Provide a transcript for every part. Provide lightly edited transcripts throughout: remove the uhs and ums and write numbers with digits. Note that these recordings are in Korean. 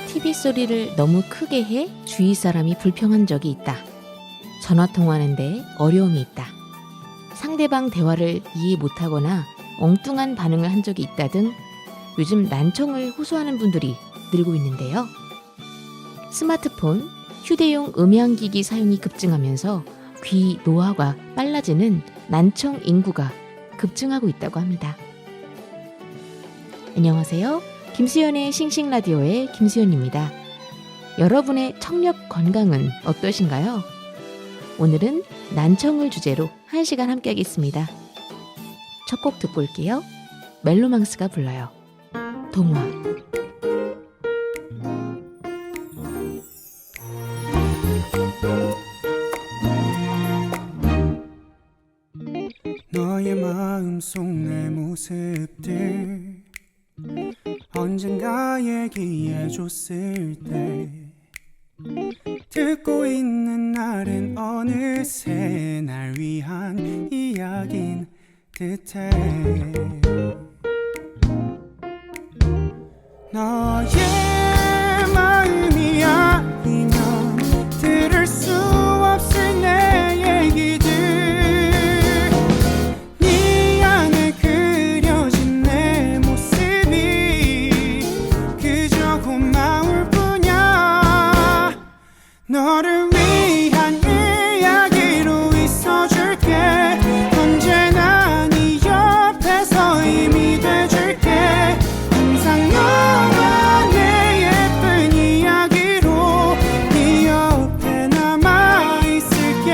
TV 소리를 너무 크게 해 주위 사람이 불평한 적이 있다. 전화 통화하는데 어려움이 있다. 상대방 대화를 이해 못하거나 엉뚱한 반응을 한 적이 있다 등 요즘 난청을 호소하는 분들이 늘고 있는데요. 스마트폰, 휴대용 음향기기 사용이 급증하면서 귀 노화가 빨라지는 난청 인구가 급증하고 있다고 합니다. 안녕하세요. 김수현의 싱싱라디오의 김수현입니다. 여러분의 청력 건강은 어떠신가요? 오늘은 난청을 주제로 1시간 함께하겠습니다. 첫 곡 듣고 올게요. 멜로망스가 불러요. 동화. 너의 마음속 내 모습들 언젠가 얘기해줬을 때 듣고 있는 날은 어느새 날 위한 이야기인 듯해. 너의 마음이 아니면 들을 수 없을 내 얘기들, 네 안에 그려진 내 모습이 그저 고마울 뿐이야. 너를 위한 이야기로 있어줄게. 언제나 네 옆에서 힘이 돼줄게. 항상 너와 내 예쁜 이야기로 네 옆에 남아있을게.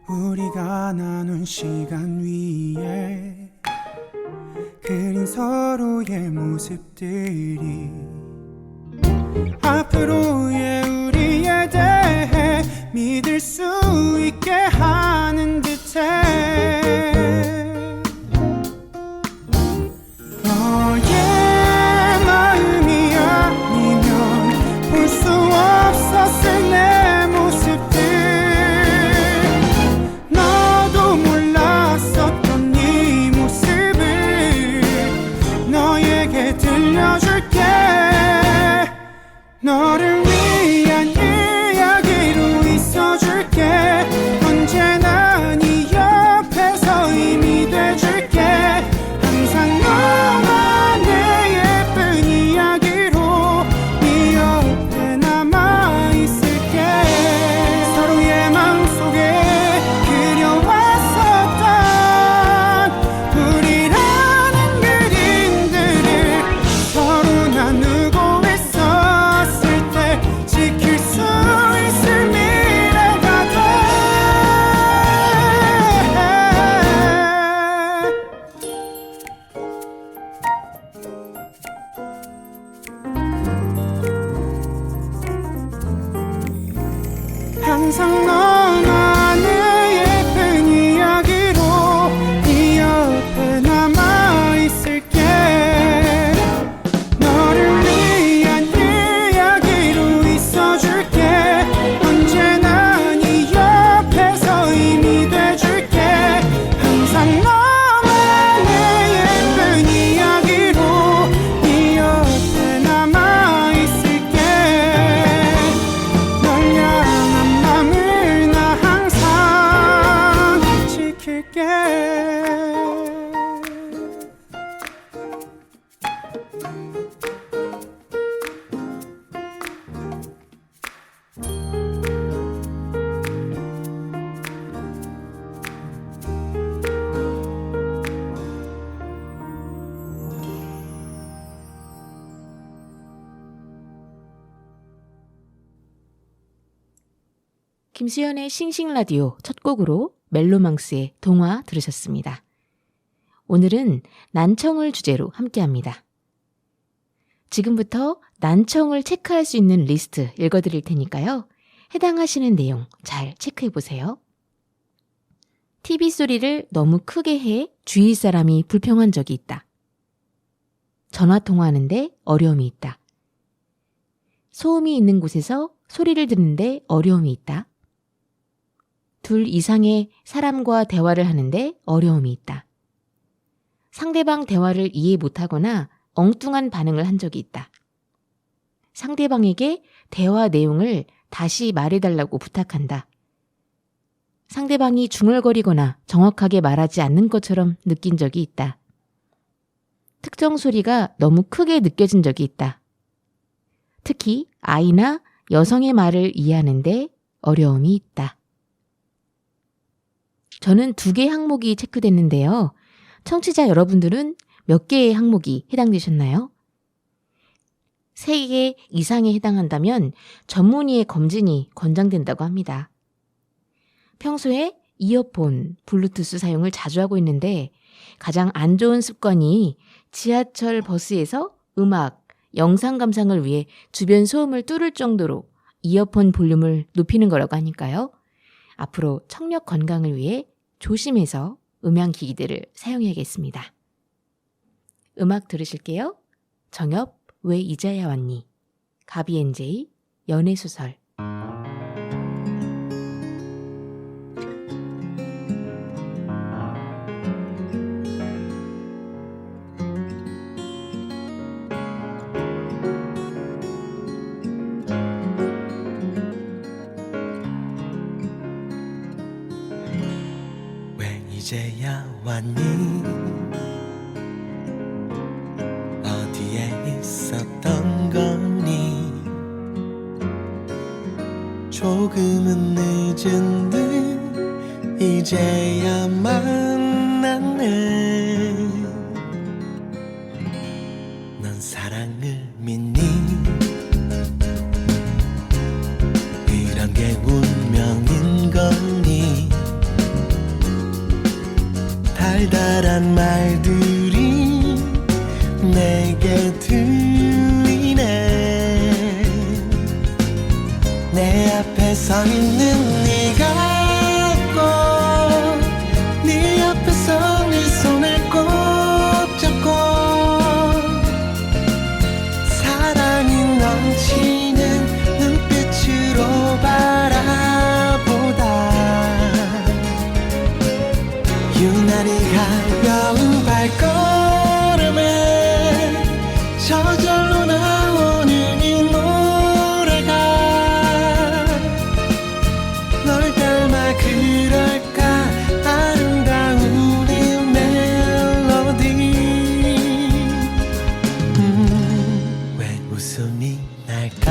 우리가 나눈 시간 위에 그린 서로의 모습들이 앞으로의 우리에 대해 믿을 수 있게 하는 듯해. 너의 마음이 아니면 볼 수 없었을 내 모습들, 너도 몰랐었던 네 모습을 너에게 들려줄게. 너를 위한 이야기로 있어줄게. 언제나 네 옆에서 힘이 돼줄게. 항상 너와 내 예쁜 이야기로 네 옆에 남아있을게. 서로의 마음속에 그려왔었던 우리라는 그림들을 서로 나누고 있었을 때 지킬 수 있을 미래가 돼. 항상 너와 내 예쁜 이야기로 네 옆에 남아있을게. 너를 위한 이야기로 있어줄게. 언제나 네 옆에서 힘이 돼줄게. 항상 너와 내 예쁜 이야기로 네 옆에 남아있을게. 널 향한 맘을 나 항상 지킬게. 김수현의 싱싱라디오 첫 곡으로 멜로망스의 동화 들으셨습니다. 오늘은 난청을 주제로 함께합니다. 지금부터 난청을 체크할 수 있는 리스트 읽어드릴 테니까요. 해당하시는 내용 잘 체크해 보세요. TV 소리를 너무 크게 해 주위 사람이 불평한 적이 있다. 전화 통화하는데 어려움이 있다. 소음이 있는 곳에서 소리를 듣는데 어려움이 있다. 둘 이상의 사람과 대화를 하는데 어려움이 있다. 상대방 대화를 이해 못하거나 엉뚱한 반응을 한 적이 있다. 상대방에게 대화 내용을 다시 말해달라고 부탁한다. 상대방이 중얼거리거나 정확하게 말하지 않는 것처럼 느낀 적이 있다. 특정 소리가 너무 크게 느껴진 적이 있다. 특히 아이나 여성의 말을 이해하는데 어려움이 있다. 저는 2개 항목이 체크됐는데요. 청취자 여러분들은 몇 개의 항목이 해당되셨나요? 3개 이상에 해당한다면 전문의의 검진이 권장된다고 합니다. 평소에 이어폰, 블루투스 사용을 자주 하고 있는데 가장 안 좋은 습관이 지하철 버스에서 음악, 영상 감상을 위해 주변 소음을 뚫을 정도로 이어폰 볼륨을 높이는 거라고 하니까요. 앞으로 청력 건강을 위해 조심해서 음향기기들을 사용해야겠습니다. 음악 들으실게요. 정엽, 왜 이제야 왔니? 가비엔제이, 연애소설. 왜 이제야 왔니? 어디에 있었던 거니? 조금은 늦은 듯 이제야 만났네. 넌 사랑을 믿니? 이런 게 운명인 거니? 달달한 말들이 내게 들리네. 내 앞에 서 있는 네가 꼭 네 앞에서 네 손을 꼭 잡고 사랑이 넘치는 눈빛으로 바라보다 유난히 가벼운 발걸음에 저절로 나오는 이 노래가 널 닮아 그럴까 아름다운 이 멜로디. 왜 웃음이 날까?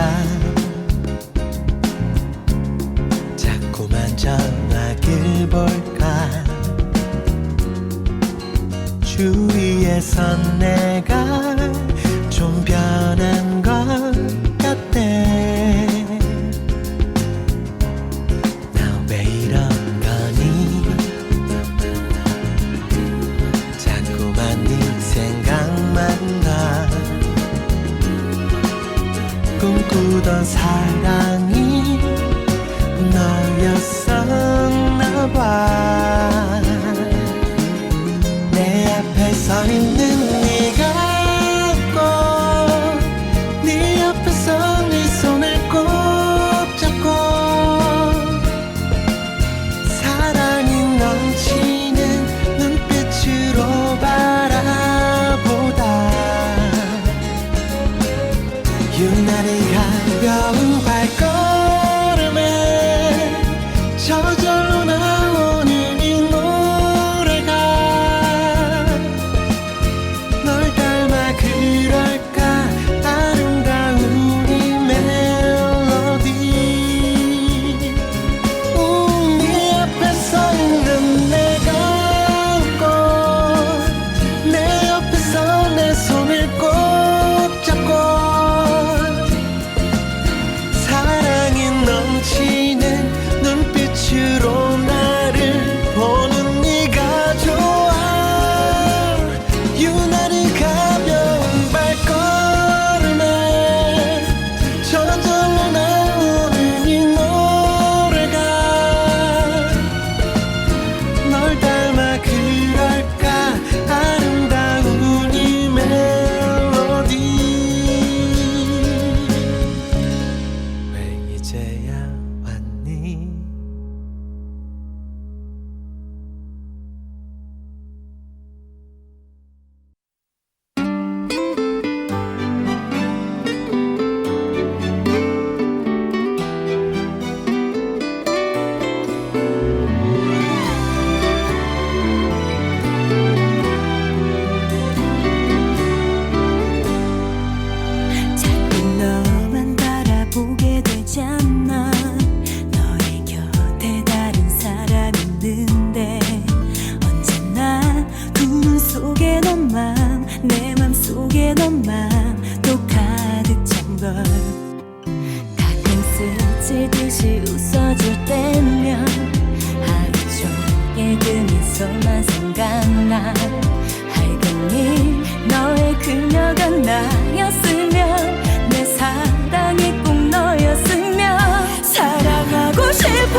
자꾸만 전화길 볼까? 주위에선 내가 좀 변한 것 같대. 나 왜 이런 거니? 자꾸만 네 생각만 나. 꿈꾸던 사랑이 너였었나 봐. 내 앞에 서 있는 네가 미치듯이 웃어줄 때면 하루 종일 그 미소만 생각나. 알겠니 너의 그녀가 나였으면 내 사랑이 꼭 너였으면 사랑하고 싶어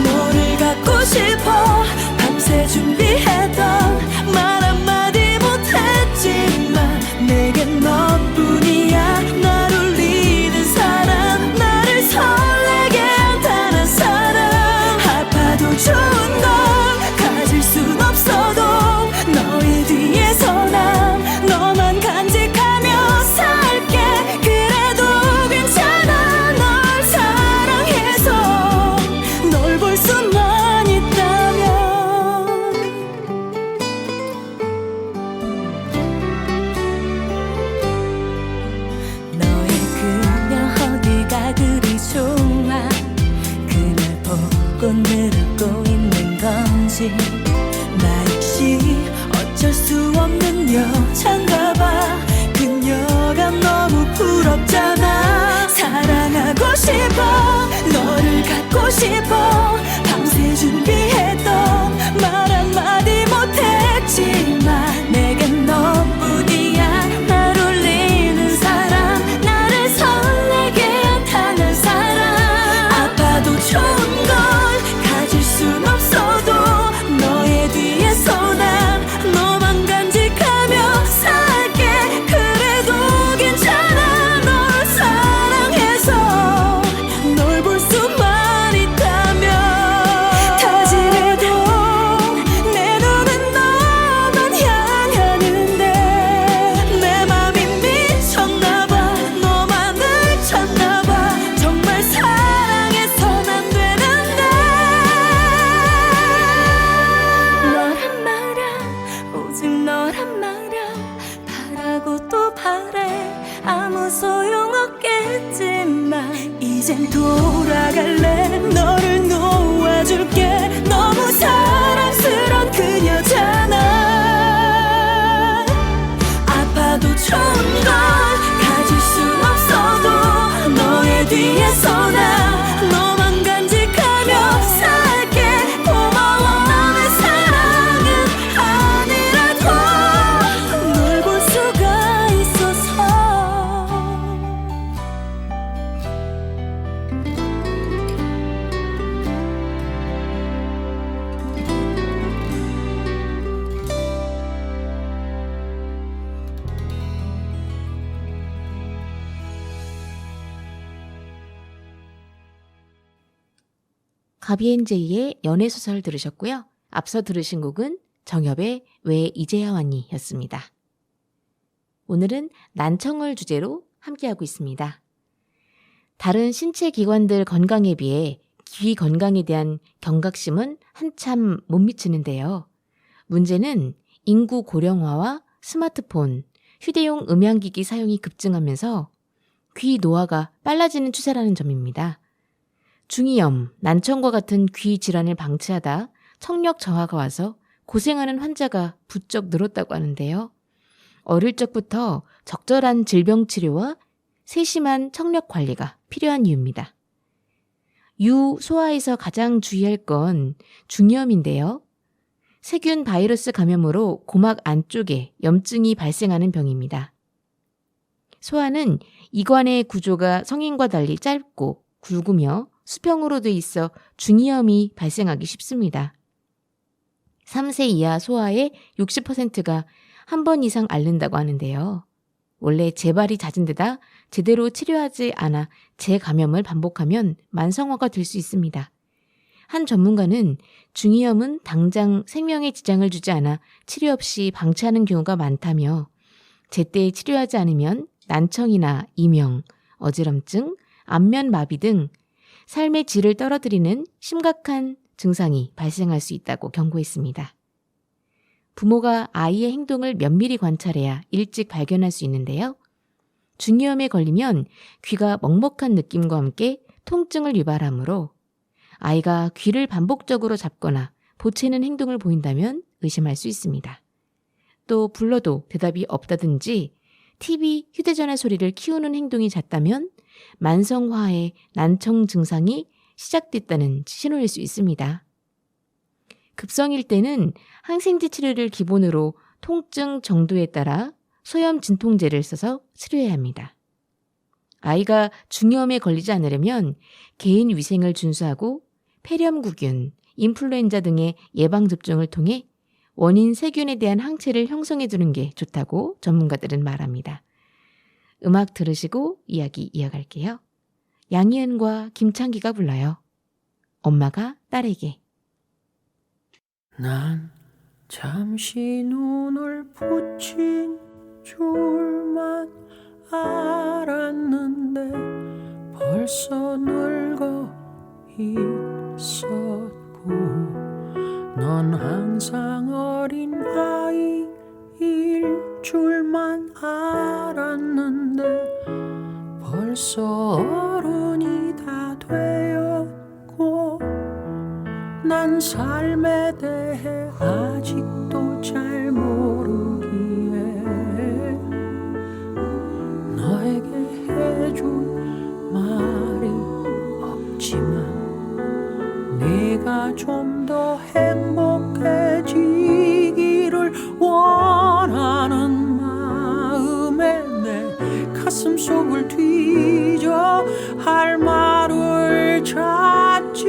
너를 갖고 싶어 밤새 준비했던 말 한마디 못했지만 내겐 너뿐이야. 날 울리는 사람 나를 설레게 한 단 한 사람. 아파도 좋은 걸 가질 순 없어도 너의 뒤에서 난 너만 간직하며 살게. 그래도 괜찮아 널 사랑해서 널 볼 수만 있다면. 너의 그녀 어디가 그리 좋아. 그날 보고 늘고 있는 건지 나 역시 어쩔 수 없는 여잔가 봐. 그녀가 너무 부럽잖아. 사랑하고 싶어 너를 갖고 싶어 밤새 준비했던 말 한마디 못했지만 내겐 너뿐이야. 날 울리는 사람 나를 설레게 한 단 한 사람. 아파도 좋은 걸 가질 순 없어도 너의 뒤에서 난 너만 간직하며 살게. 그래도 괜찮아 널 사랑해서 널 볼 수만 있다면. 다짐해도 내 눈은 너만 향하는데 내 맘이 미쳤나봐. 너만을 찾나봐. 정말 사랑해선 안 되는데. 너란 말야 오직 너란 말야. 바라고 또 바래 아무 소용없겠지만 이젠 돌아갈래. 너를 놓아줄게. 너무 사랑스런 그녀잖아. 아파도 좋은 걸 가질 순 없어도 너의 뒤에서 난 너만 간직하며 살게. 고마워 내 사랑은 아니라도 널 볼 수가 있어서. 가비앤제이의 연애소설 들으셨고요. 앞서 들으신 곡은 정엽의 왜 이제야 왔니 였습니다. 오늘은 난청을 주제로 함께하고 있습니다. 다른 신체 기관들 건강에 비해 귀 건강에 대한 경각심은 한참 못 미치는데요. 문제는 인구 고령화와 스마트폰, 휴대용 음향기기 사용이 급증하면서 귀 노화가 빨라지는 추세라는 점입니다. 중이염, 난청과 같은 귀 질환을 방치하다 청력 저하가 와서 고생하는 환자가 부쩍 늘었다고 하는데요. 어릴 적부터 적절한 질병 치료와 세심한 청력 관리가 필요한 이유입니다. 유소아에서 가장 주의할 건 중이염인데요. 세균 바이러스 감염으로 고막 안쪽에 염증이 발생하는 병입니다. 소아는 이관의 구조가 성인과 달리 짧고 굵으며 수평으로 돼 있어 중이염이 발생하기 쉽습니다. 3세 이하 소아의 60%가 한 번 이상 앓는다고 하는데요. 원래 재발이 잦은 데다 제대로 치료하지 않아 재감염을 반복하면 만성화가 될 수 있습니다. 한 전문가는 중이염은 당장 생명에 지장을 주지 않아 치료 없이 방치하는 경우가 많다며 제때 치료하지 않으면 난청이나 이명, 어지럼증, 안면마비 등 삶의 질을 떨어뜨리는 심각한 증상이 발생할 수 있다고 경고했습니다. 부모가 아이의 행동을 면밀히 관찰해야 일찍 발견할 수 있는데요. 중이염에 걸리면 귀가 먹먹한 느낌과 함께 통증을 유발하므로 아이가 귀를 반복적으로 잡거나 보채는 행동을 보인다면 의심할 수 있습니다. 또 불러도 대답이 없다든지 TV, 휴대전화 소리를 키우는 행동이 잦다면 만성화의 난청 증상이 시작됐다는 신호일 수 있습니다. 급성일 때는 항생제 치료를 기본으로 통증 정도에 따라 소염 진통제를 써서 치료해야 합니다. 아이가 중이염에 걸리지 않으려면 개인 위생을 준수하고 폐렴구균, 인플루엔자 등의 예방접종을 통해 원인 세균에 대한 항체를 형성해 두는 게 좋다고 전문가들은 말합니다. 음악 들으시고 이야기 이어갈게요. 양희은과 김창기가 불러요. 엄마가 딸에게. 난 잠시 눈을 붙인 줄만 알았는데 벌써 늙어 있었고 넌 항상 어린 아이일 줄만 알았는데 벌써 어른이 다 되었고 난 삶에 대해 아직도 잘 모르기에 너에게 해줄 말이 없지만 네가 좀 더 행복해지기를 원하는 마음에 내 가슴 속을 뒤져 할 말을 찾지.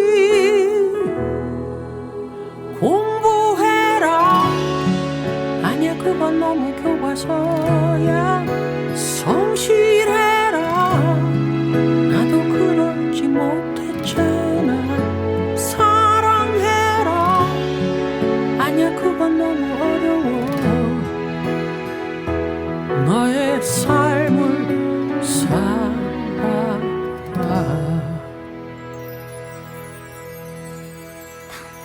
공부해라 아니야 그건 너무 교과서야. 성실해라 나도 그러지 못했잖아. 사랑해라 아니야 그건 너무 어려워. 너의 삶을 살아라.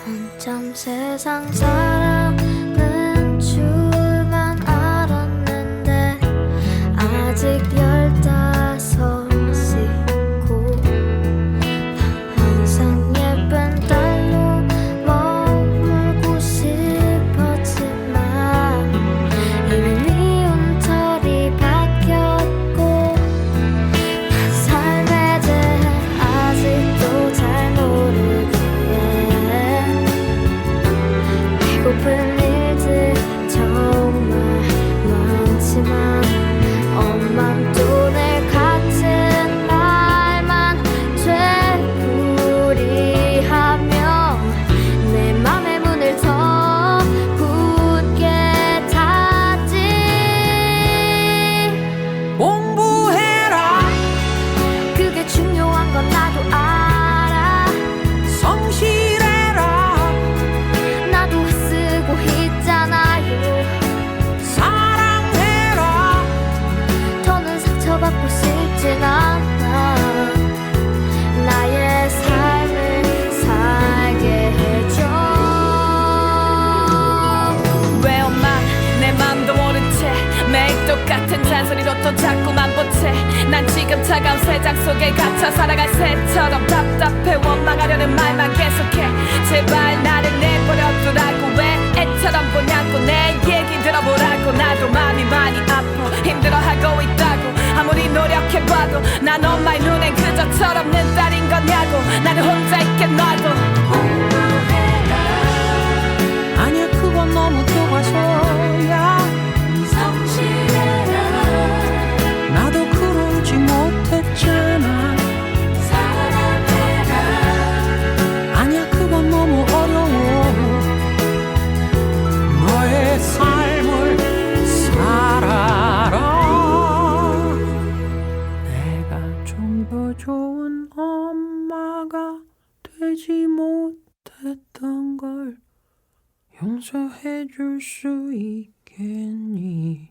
한참 세상 살아는 줄만 알았는데 아직 15이고 난 항상 예쁜 딸로 머물고 싶었지만 이미 미운 털이 바뀌었고 난 삶에 대해 아직도 잘 모르기에 배고픈 일들 정말 많지만 엄만 또 내 같은 말만 되풀이하며 내 맘의 문을 더 굳게 닫지. 공부해라 그게 중요한 건 나도 알아. 성실해라 나도 쓰고 있잖아요. 사랑해라 더는 상처받고 싶진 않아. 나의 삶을 살게 해줘. 왜 엄마 내 맘도 모른 채 매일 똑같은 잔소리로 또 자꾸만 보채. 난 지금 차가운 세상 속에 갇혀 살아갈 새처럼 답답해. 원망하려는 말만 계속해. 제발 나를 내버려 두라고. 왜 애처럼 보냐고. 내 얘기 들어보라고. 나도 마음이 많이 아파 힘들어하고 있다고. 아무리 노력해봐도 난 엄마의 눈엔 그저 철없는 딸인 거냐고. 나를 혼자 있게 놔둬. 아니야 그건 너무 교과서야. 성실해라 나도 그러지 못했잖아. 사랑해라 아니야 그건 너무 어려워. 너의 삶을 살아라. 내가 좀 더 좋은 엄마가 되지 못했던 걸 용서해 줄 수 있겠니?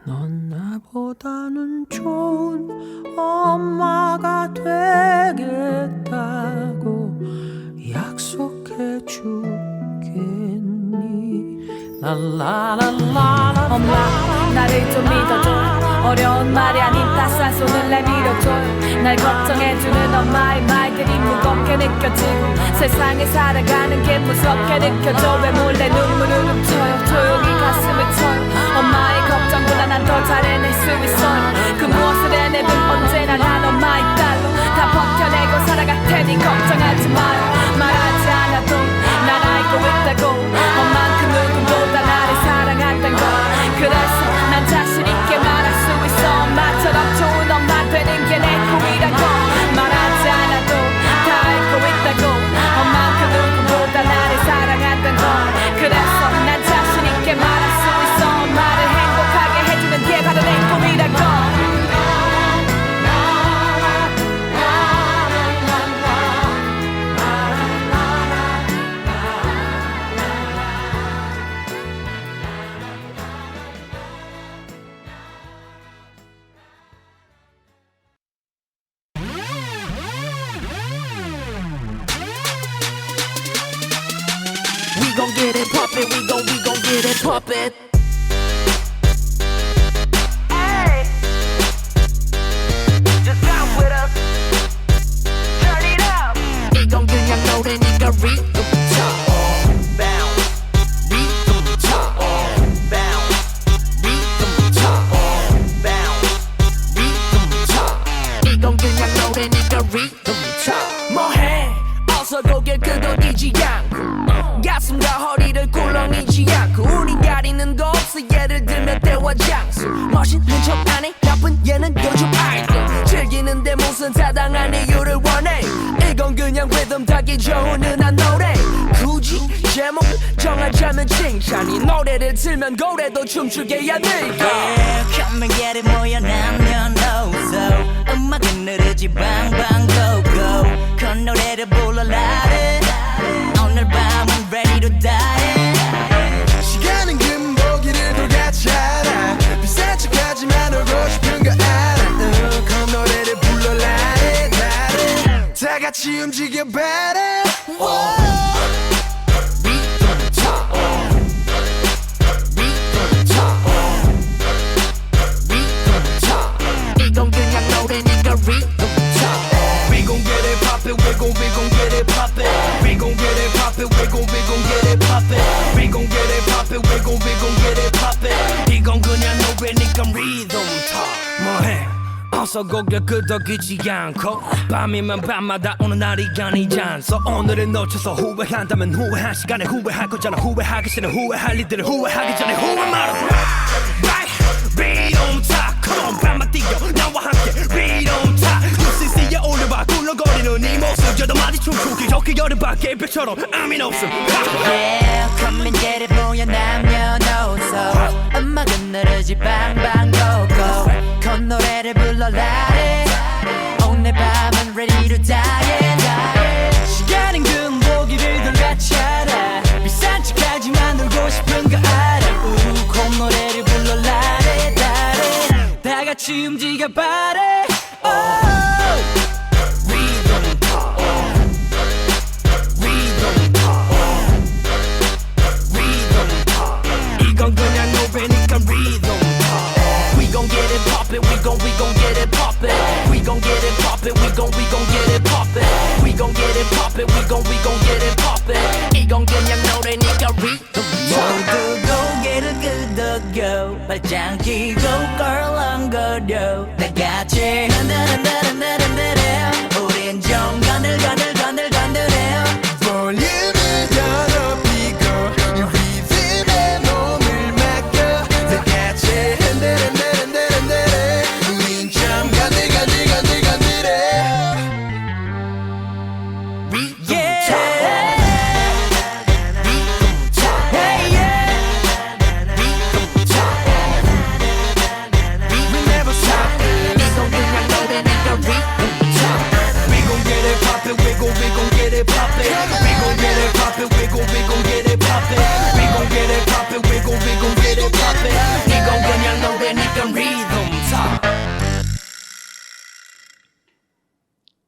넌 나보다는 좋은 엄마가 되겠다고 약속해 주겠니? 랄라랄라. 엄마 나를 좀 믿어줘. 어려운 말이 아닌 따스한 손을 내밀어줘요. 날 걱정해주는 엄마의 말들이 무겁게 느껴지고 세상에 살아가는 게 무섭게 느껴져. 왜 몰래 눈물을 훔쳐요. 조용히 가슴을 쳐요. 엄마의 걱정보다 난 더 잘해낼 수 있어 그 무엇을 해내든 언제나 난 엄마의 딸로 다 버텨내고 살아갈 테니 걱정하지 마요 말하지 않아도 난 알고 있다고 엄만큼 누구보다 나를 사랑한단 걸 그래서 난 자신 있게 말할 수 있어 엄마처럼 좋은 엄마 되는 게 내 꿈이라고 말하지 않아도 다 알고 있다고 엄만큼 누구보다 나를 사랑한단 걸 그래서 난 자신 있게 말할 수 있어 엄마를 행복하게 해주는 게 바로 내 꿈이라고 We gon' get it poppin', we gon' get it poppin'. Hey, just bounce with us. Turn it up. 이건 그냥 노래니까 리듬 차. Bounce, 리듬 차. bounce, 리듬 차. bounce. 리듬 차. 이건 그냥 노래니까 리듬 차. 뭐해? 어서 고개 끄덕이지 않고 가슴과 허리를 꿀렁이지 않고 우린 가리는 거 없어 예를 들면 때와 장소 멋있는 척 안해 나쁜 얘는 요즘 알고 즐기는데 무슨 타당한 이유를 원해 이건 그냥 리듬 타기 좋은 흔한 노래 굳이 제목 정하자면 칭찬이 노래를 틀면 고래도 춤추게 해야 될까 Come and get it 모여 남녀노소 음악은 느르지 방방 go go 그 노래를 불러라 오늘 밤은 ready to die 시간은 금보기를 돌같잖아 비싼 척하지만 울고 싶은 거 알아 그 노래를 불러라 나를 다 같이 움직여 봐라 리듬 차 리듬 차 리듬 차 이건 그냥 노래니까 리듬 차 We gon' get it poppin', we gon' get it poppin'. We gon' get it poppin', we gon' get it poppin'. We gon' get it poppin', we gon' get it poppin'. 이건 그냥 노래니까 리듬 타. 뭐해? 어서 고개 끄덕이지 않고 밤이면 밤마다 오는 날이 아니지 않소 오늘을 놓쳐서 후회한다면 후회한 시간에 후회할 거잖아 후회하기 전에 후회할 일들을 후회하기 전에 후회 말아 리듬 타 Come on 밤만 뛰어 나와 함께 리듬 타 UCC에 올려봐 굴러거리는 이 모습 저도 마치 춤추기 좋게 여름밤 개별처럼 의미는 없음 Yeah come and get it 모여 남녀노소 음악은 느르지 방방 go go 그 노래를 불러라 오늘 밤은 ready to die 시간은 금보기를 돌같이 알아 비싼 척하지만 놀고 싶은 거 알아 그 노래를 불러라 다 같이 움직여 봐라 리듬 타 리듬 타 리듬 타 이건 그냥 노래니까 리듬 타 We gon' get it poppin', we gon' get it poppin'. We gon' get it poppin', we gon' get it poppin'. We gon' get it poppin', we gon' get it poppin'. 이건 그냥 노래니까 리듬 모두 고개를 끄덕여 발짱 끼고 껄렁거려 다 같이 흔들흔들흔들흔들어 우린 좀 건들건들건들건들해 볼륨을 더 높이고 이 리듬에 몸을 맡겨 다 같이 흔들흔들흔들흔들해 우린 좀 건들건들건들건들해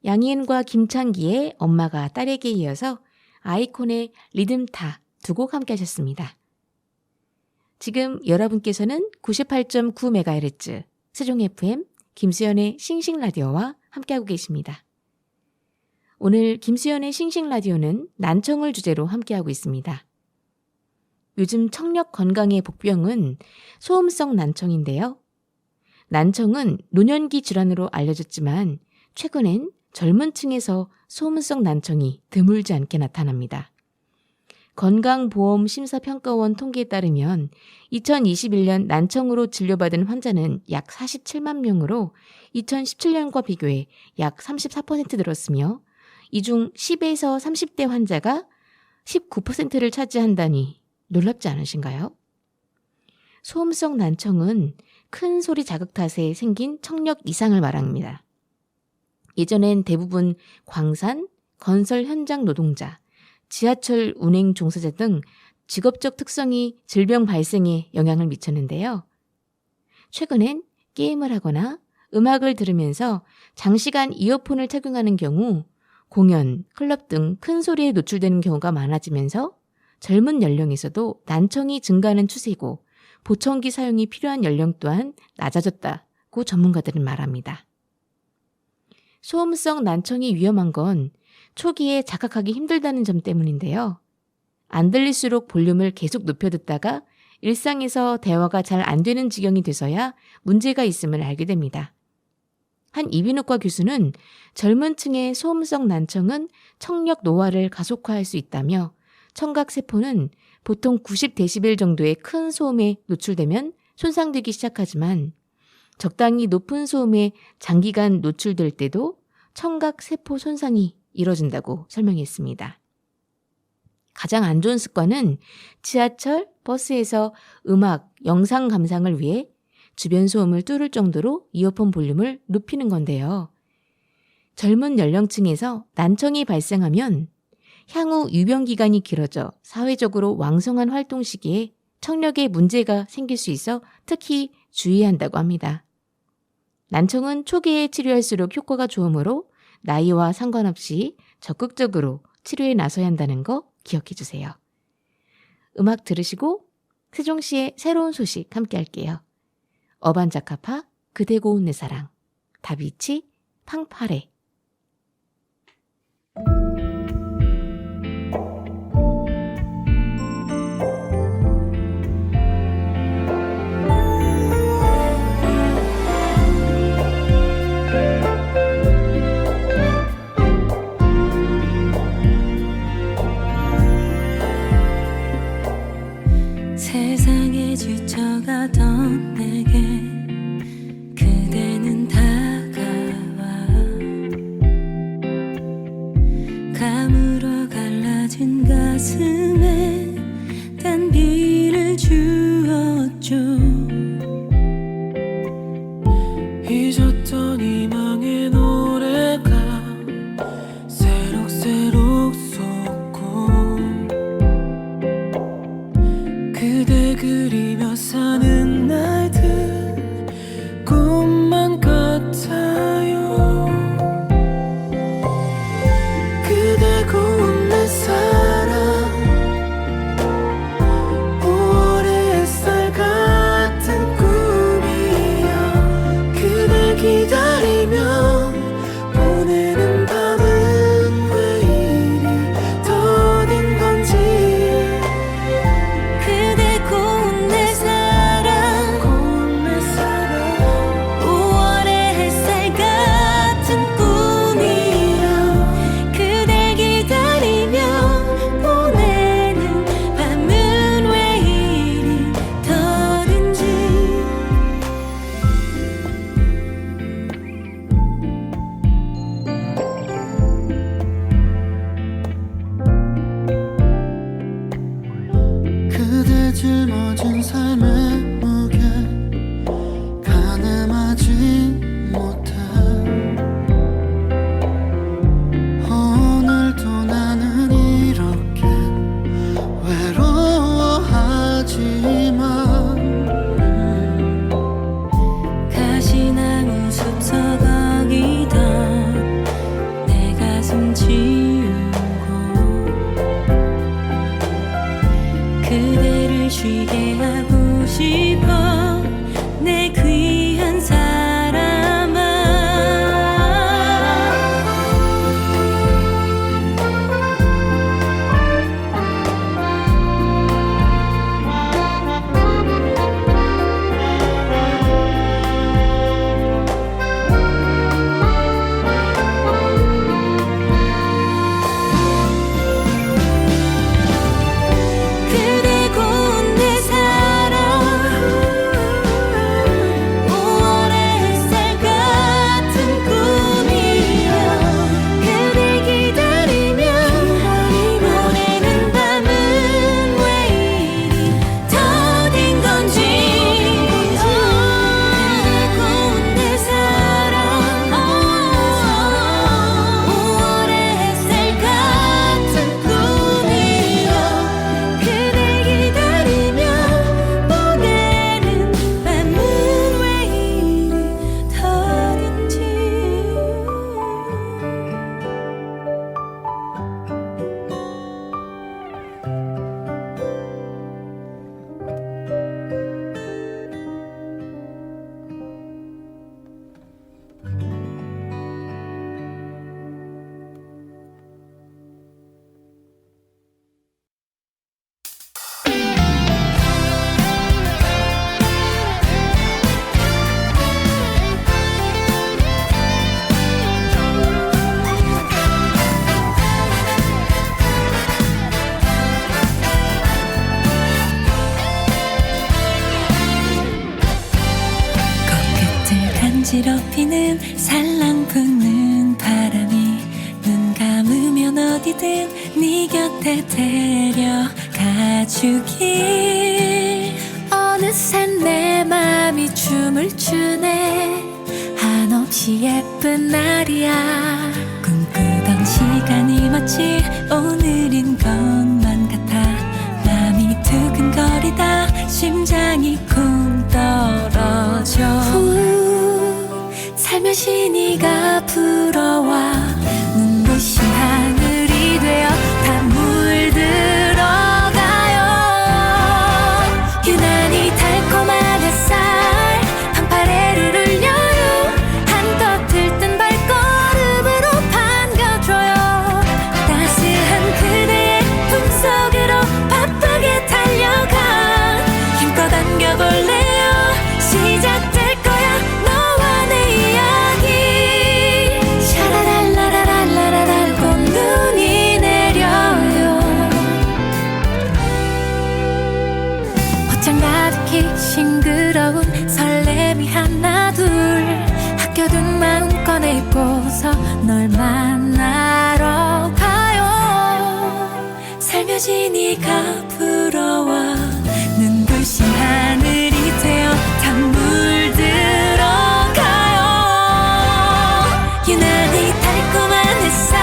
양희은과 김창기의 엄마가 딸에게 이어서 아이콘의 리듬타 두 곡 함께 하셨습니다. 지금 여러분께서는 98.9MHz 세종 FM 김수연의 싱싱라디오와 함께하고 계십니다. 오늘 김수연의 싱싱라디오는 난청을 주제로 함께하고 있습니다. 요즘 청력 건강의 복병은 소음성 난청인데요. 난청은 노년기 질환으로 알려졌지만 최근엔 젊은 층에서 소음성 난청이 드물지 않게 나타납니다. 건강보험심사평가원 통계에 따르면 2021년 난청으로 진료받은 환자는 약 47만 명으로 2017년과 비교해 약 34% 늘었으며 이 중 10에서 30대 환자가 19%를 차지한다니 놀랍지 않으신가요? 소음성 난청은 큰 소리 자극 탓에 생긴 청력 이상을 말합니다. 예전엔 대부분 광산, 건설 현장 노동자, 지하철 운행 종사자 등 직업적 특성이 질병 발생에 영향을 미쳤는데요. 최근엔 게임을 하거나 음악을 들으면서 장시간 이어폰을 착용하는 경우 공연, 클럽 등 큰 소리에 노출되는 경우가 많아지면서 젊은 연령에서도 난청이 증가하는 추세이고 보청기 사용이 필요한 연령 또한 낮아졌다고 전문가들은 말합니다. 소음성 난청이 위험한 건 초기에 자각하기 힘들다는 점 때문인데요. 안 들릴수록 볼륨을 계속 높여 듣다가 일상에서 대화가 잘 안 되는 지경이 돼서야 문제가 있음을 알게 됩니다. 한 이비인후과 교수는 젊은 층의 소음성 난청은 청력 노화를 가속화할 수 있다며 청각세포는 보통 90데시벨 정도의 큰 소음에 노출되면 손상되기 시작하지만 적당히 높은 소음에 장기간 노출될 때도 청각세포 손상이 이뤄진다고 설명했습니다. 가장 안 좋은 습관은 지하철, 버스에서 음악, 영상 감상을 위해 주변 소음을 뚫을 정도로 이어폰 볼륨을 높이는 건데요. 젊은 연령층에서 난청이 발생하면 향후 유병기간이 길어져 사회적으로 왕성한 활동 시기에 청력에 문제가 생길 수 있어 특히 주의해야 한다고 합니다. 난청은 초기에 치료할수록 효과가 좋으므로 나이와 상관없이 적극적으로 치료에 나서야 한다는 거 기억해 주세요. 음악 들으시고 세종시의 새로운 소식 함께 할게요. 어반자카파 그대 고운 내 사랑, 다비치 팡파레. 세상에 지쳐가던 내게 그대는 다가와 가물어 갈라진 가슴에 단비를 주었죠. 잊었던 희망의 노래가 새록새록 솟고 그대 그리며 사는 날들 꿈만 같아요. 그대 고운 내 사랑 5월의 햇살 같은 꿈이야. 그대 기다리며 보내는 밤은 왜 이리 더딘 건지. 그대 고운 내 사랑 5월의 햇살 같은 꿈이여. 그댈 기다리며 보내는 밤은 왜 이리 더딘지. 그대 짊어진 삶의 무게 가늠하지 못해. 오늘도 나는 이렇게 외로워하지만 가시나무 숲 서거기던 내 가슴 치우고 그대를 쉬게 하고 싶어 내 귀한 사람아. 피는 살랑 붙는 바람이 눈 감으면 어디든 네 곁에 데려가주길. 어느새 내 맘이 춤을 추네. 한없이 예쁜 날이야. 꿈꾸던 시간이 마치 오늘인 것만 같아. 맘이 두근거리다 심장이 쿵 떨어져. 살며시 네가 불어와 눈부신 하늘이 되어 다 물들어가요. 유난히 달콤한 햇살 방파레를 울려요. 한껏 들뜬 발걸음으로 반겨줘요. 따스한 그대의 품속으로 바쁘게 달려가. 힘껏 안겨볼래요. 시작될 거야 너와 내 이야기. 샤라랄라라랄라랄 꽃눈이 내려요. 옷장 가득히 싱그러운 설렘이 하나 둘. 아껴둔 마음껏 입고서 널 만나러 가요. 살며시 네가 불어와 눈부신 하늘이 되어 다 물들어가요. 유난히 달콤한 햇살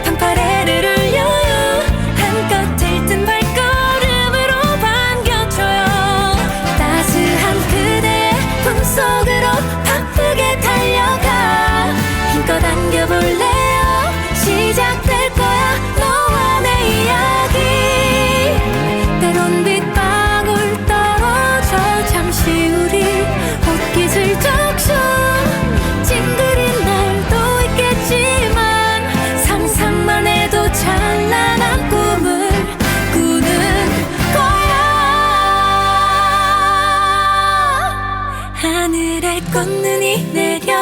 방파레를 울려요. 한껏 들뜬 발걸음으로 반겨줘요. 따스한 그대의 품속으로 바쁘게 달려가. 힘껏 안겨볼래요. 시작될 거야 너와 내 이야기. 때론 빗방울 떨어져 잠시 우리 옷깃을 적셔. 찡그린 날도 있겠지만 상상만 해도 찬란한 꿈을 꾸는 거야. 하늘에 꽃눈이 내려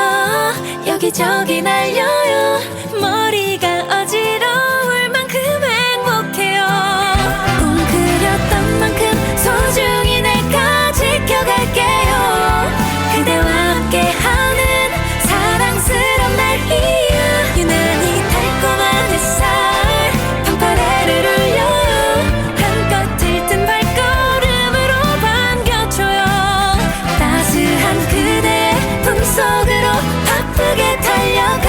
여기저기 날려요. 머리가 어지러울 만큼 행복해요. 꿈 그렸던 만큼 소중히 내가 지켜갈게요. 그대와 함께하는 사랑스러운 날이야. 유난히 달콤한 햇살 방파레를 울려요. 한껏 들뜬 발걸음으로 반겨줘요. 따스한 그대의 품속으로 바쁘게 달려가.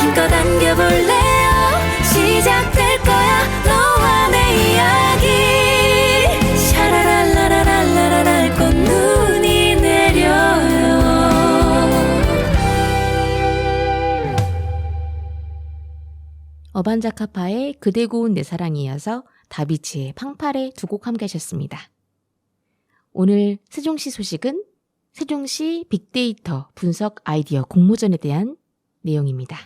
힘껏 안겨볼래요. 시작될 거야 너와 내 이야기. 샤라랄라라랄라랄 꽃눈이 내려요. 어반자카파의 그대 고운 내 사랑에 이어서 다비치의 팡파레 두 곡 함께 하셨습니다. 오늘 세종시 소식은 세종시 빅데이터 분석 아이디어 공모전에 대한 내용입니다.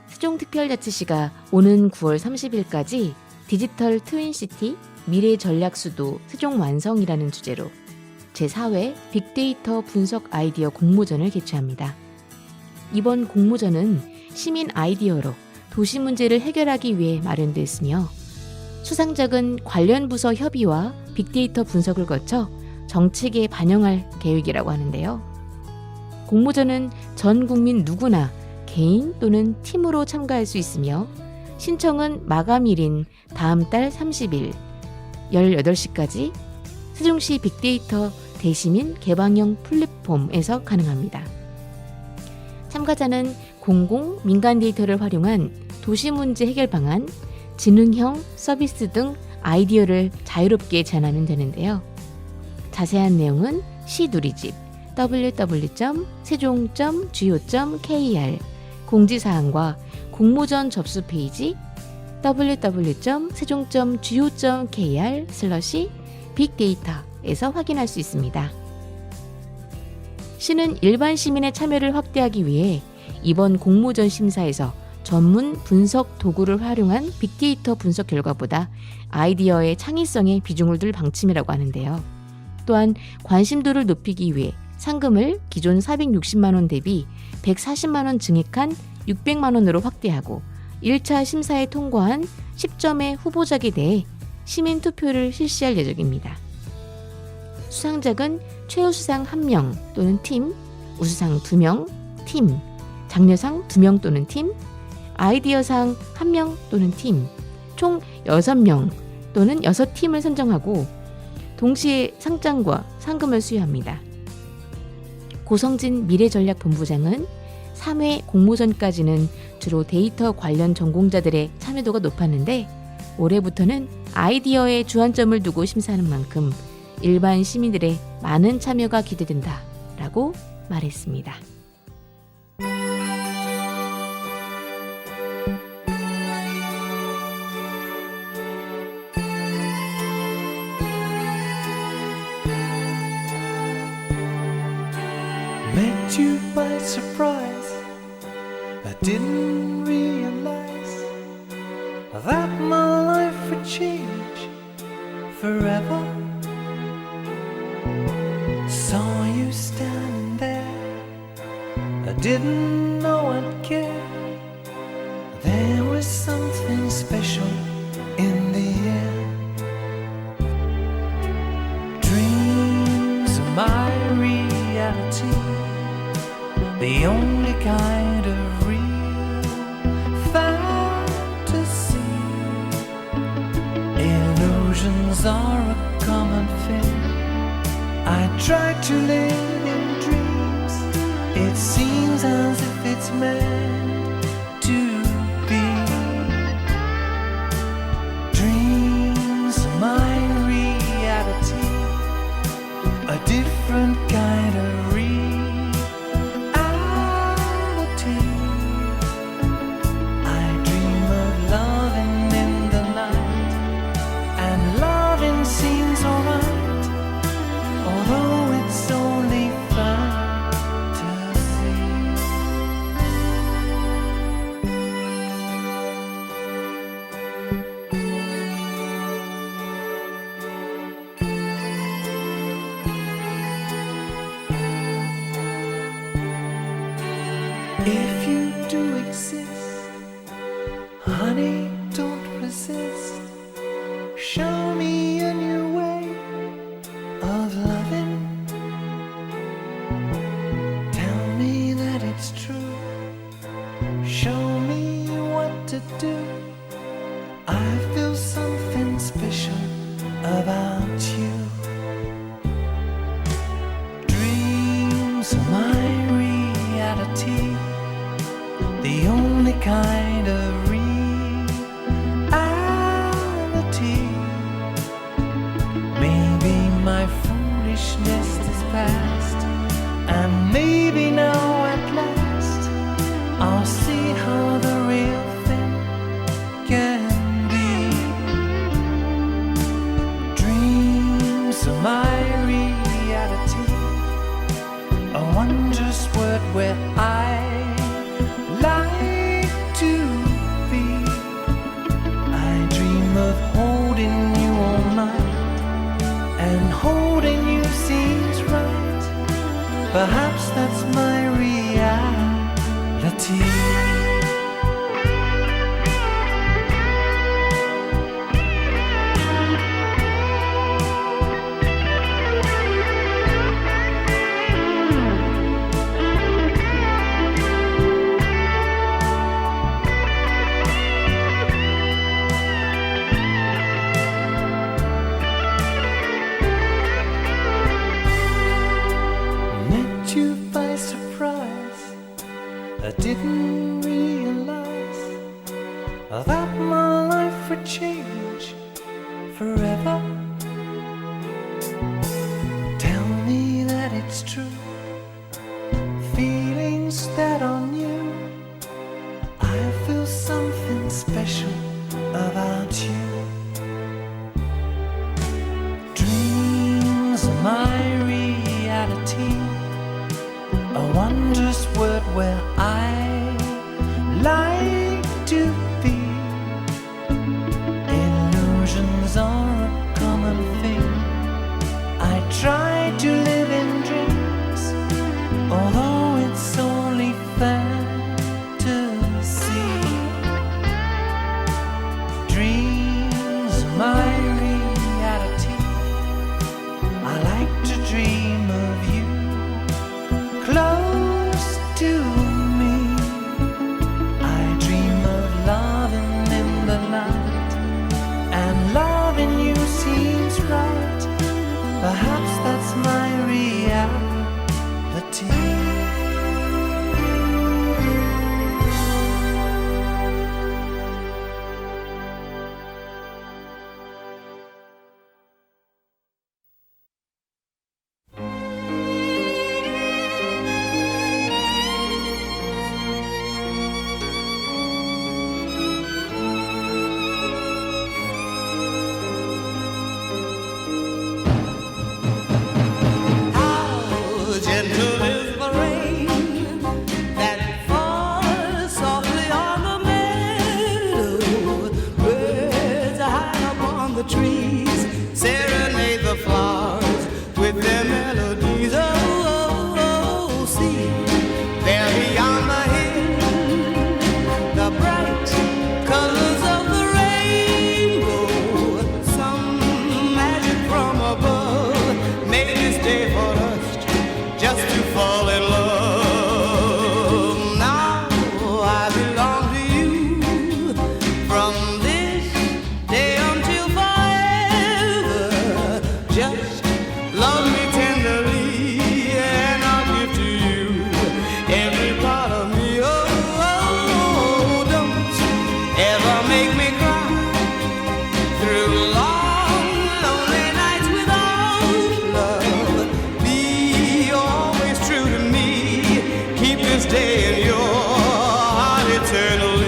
세종특별자치시가 오는 9월 30일까지 디지털 트윈시티 미래 전략 수도 세종 완성이라는 주제로 제4회 빅데이터 분석 아이디어 공모전을 개최합니다. 이번 공모전은 시민 아이디어로 도시 문제를 해결하기 위해 마련됐으며 수상작은 관련 부서 협의와 빅데이터 분석을 거쳐 정책에 반영할 계획이라고 하는데요. 공모전은 전 국민 누구나 개인 또는 팀으로 참가할 수 있으며 신청은 마감일인 다음 달 30일 18시까지 세종시 빅데이터 대시민 개방형 플랫폼에서 가능합니다. 참가자는 공공, 민간 데이터를 활용한 도시 문제 해결 방안, 지능형 서비스 등 아이디어를 자유롭게 제안하면 되는데요. 자세한 내용은 시누리집 www.세종.go.kr 공지사항과 공모전 접수 페이지 www.se종.go.kr/빅데이터에서 확인할 수 있습니다. 시는 일반 시민의 참여를 확대하기 위해 이번 공모전 심사에서 전문 분석 도구를 활용한 빅데이터 분석 결과보다 아이디어의 창의성에 비중을 둘 방침이라고 하는데요. 또한 관심도를 높이기 위해 상금을 기존 460만 원 대비 140만 원 증액한 600만 원으로 확대하고 1차 심사에 통과한 10점의 후보작에 대해 시민 투표를 실시할 예정입니다. 수상작은 최우수상 1명 또는 팀, 우수상 2명, 팀, 장려상 2명 또는 팀, 아이디어상 1명 또는 팀, 총 6명 또는 6팀을 선정하고 동시에 상장과 상금을 수여합니다. 고성진 미래전략본부장은 3회 공모전까지는 주로 데이터 관련 전공자들의 참여도가 높았는데 올해부터는 아이디어에 주안점을 두고 심사하는 만큼 일반 시민들의 많은 참여가 기대된다 라고 말했습니다. Met you by surprise. I didn't realize that my life would change forever. Saw you standing there. I didn't know I'd care. There was something special in the air. Dreams are my reality. The only kind of real fantasy. Illusions are a common thing. I try to live in dreams. It seems as if it's meant to be. Dreams are my reality. A different kind of reality. If you do exist, honey, don't resist. Show me a new way of loving. Tell me that it's true. Show me what to do. I feel something special about you. Dreams are my reality. The only kind of reality. Maybe my foolishness is past, and maybe now at last I'll see how the real thing can be. Dreams are my reality, a wondrous word where I like to be. I dream of holding you all night, and holding you seems right. Perhaps that's my reality. Met you by surprise. I didn't realize that my life would change forever. Tell me that it's true. Feelings that are new. I feel something special about you. Dreams are my reality, a wondrous word where I like to be. Illusions are a the trees, serenade the flowers with their melodies. Oh, oh, oh, see, there beyond the hill, the bright colors of the rainbow. Some magic from above made this day for us just to fall in love. Now I belong to you from this day until forever. Just love me tenderly and I'll give to you every part of me. Oh, oh, don't ever make me cry through long, lonely nights without love. Be always true to me. Keep this day in your heart eternally.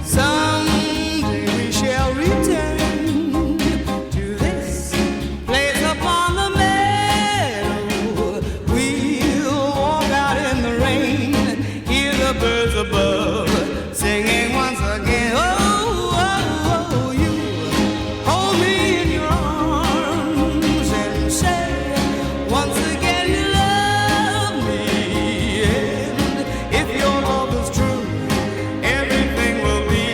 Someday we shall return to this place upon the meadow. We'll walk out in the rain, hear the birds above singing once again. Oh, oh, oh, you hold me in your arms and say once again you love me. And if your love is true, everything will be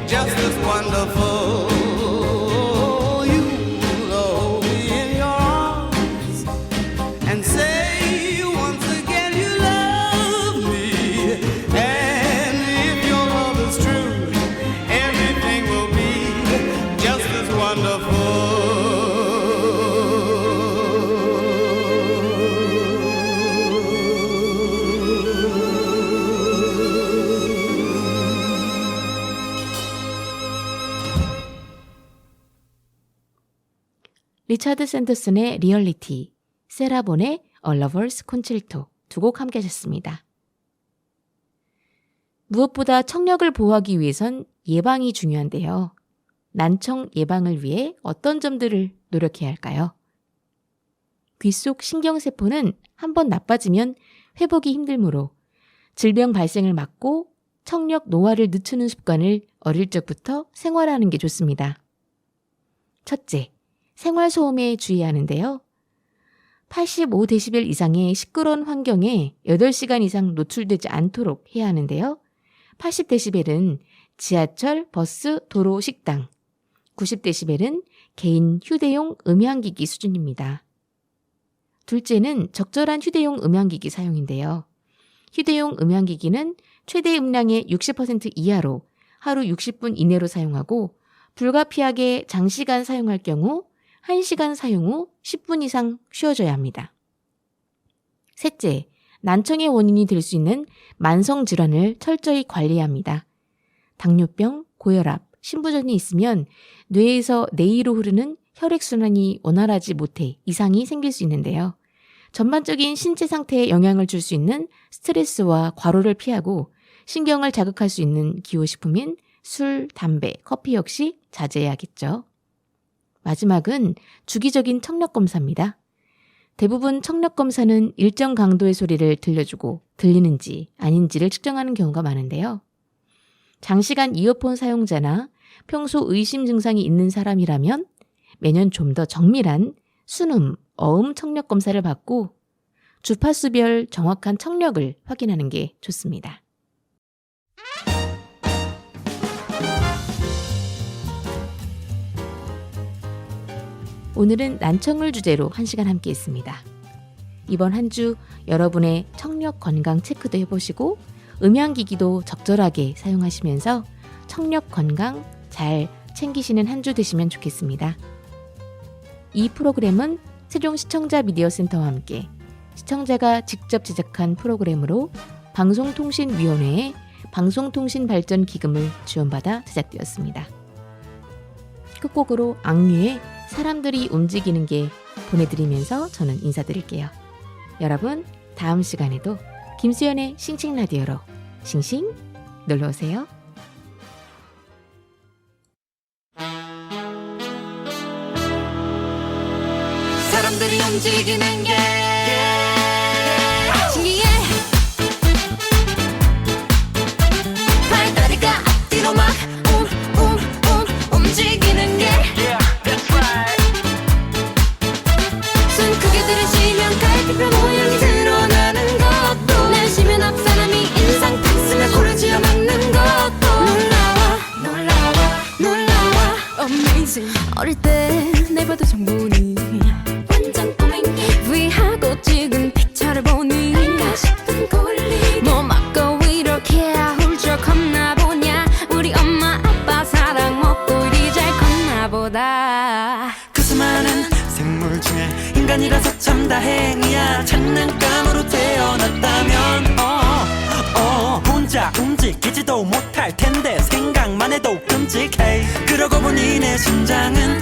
just as wonderful. You hold me in your arms and say once again you love me. And if your love is true, everything will be just as wonderful. 리차드 샌더슨의 리얼리티, 세라본의 A Lover's Concerto 두 곡 함께 하셨습니다. 무엇보다 청력을 보호하기 위해선 예방이 중요한데요. 난청 예방을 위해 어떤 점들을 노력해야 할까요? 귀 속 신경세포는 한번 나빠지면 회복이 힘들므로 질병 발생을 막고 청력 노화를 늦추는 습관을 어릴 적부터 생활하는 게 좋습니다. 첫째, 생활소음에 주의해야 하는데요. 85데시벨 이상의 시끄러운 환경에 8시간 이상 노출되지 않도록 해야 하는데요. 80데시벨은 지하철, 버스, 도로, 식당, 90데시벨은 개인 휴대용 음향기기 수준입니다. 둘째는 적절한 휴대용 음향기기 사용인데요. 휴대용 음향기기는 최대 음량의 60% 이하로 하루 60분 이내로 사용하고 불가피하게 장시간 사용할 경우 1시간 사용 후 10분 이상 쉬어줘야 합니다. 셋째, 난청의 원인이 될 수 있는 만성 질환을 철저히 관리해야 합니다. 당뇨병, 고혈압, 신부전이 있으면 뇌에서 뇌로 흐르는 혈액순환이 원활하지 못해 이상이 생길 수 있는데요. 전반적인 신체 상태에 영향을 줄 수 있는 스트레스와 과로를 피하고 신경을 자극할 수 있는 기호식품인 술, 담배, 커피 역시 자제해야겠죠. 마지막은 주기적인 청력검사입니다. 대부분 청력검사는 일정 강도의 소리를 들려주고 들리는지 아닌지를 측정하는 경우가 많은데요. 장시간 이어폰 사용자나 평소 의심 증상이 있는 사람이라면 매년 좀 더 정밀한 순음, 어음 청력검사를 받고 주파수별 정확한 청력을 확인하는 게 좋습니다. 오늘은 난청을 주제로 1시간 함께 했습니다. 이번 한 주 여러분의 청력 건강 체크도 해보시고 음향기기도 적절하게 사용하시면서 청력 건강 잘 챙기시는 한 주 되시면 좋겠습니다. 이 프로그램은 세종시청자 미디어센터와 함께 시청자가 직접 제작한 프로그램으로 방송통신위원회의 방송통신발전기금을 지원받아 제작되었습니다. 끝곡으로 악뮤의 사람들이 움직이는 게 보내드리면서 저는 인사드릴게요. 여러분, 다음 시간에도 김수연의 싱싱라디오로 싱싱 놀러오세요. 사람들이 움직이는 게 신기해 발다리가 앞뒤로 막 움직이는 게 Yeah, that's right. 숨 크게 들이쉬면 갈비뼈 모양이 드러나는 것도 내쉬면 앞 사람이 인상 탁 쓰면 코를 쥐어 막는 것도 놀라워 Amazing 어릴 때 내봐도 정보니 완전 꼬맹이 위하고 찍은 픽처를 보니 아닌가 싶은 꼴리 뭐 맞고 이렇게 훌쩍 컸나 보냐 우리 엄마 아빠 사랑 먹고 이리 잘 컸나 보다 그 수많은 생물 중에 인간이라서 참 다행이야 장난감으로 태어났다면 혼자 움직이지도 못할 텐데 생각만 해도 끔찍해 그러고 보니 내 심장은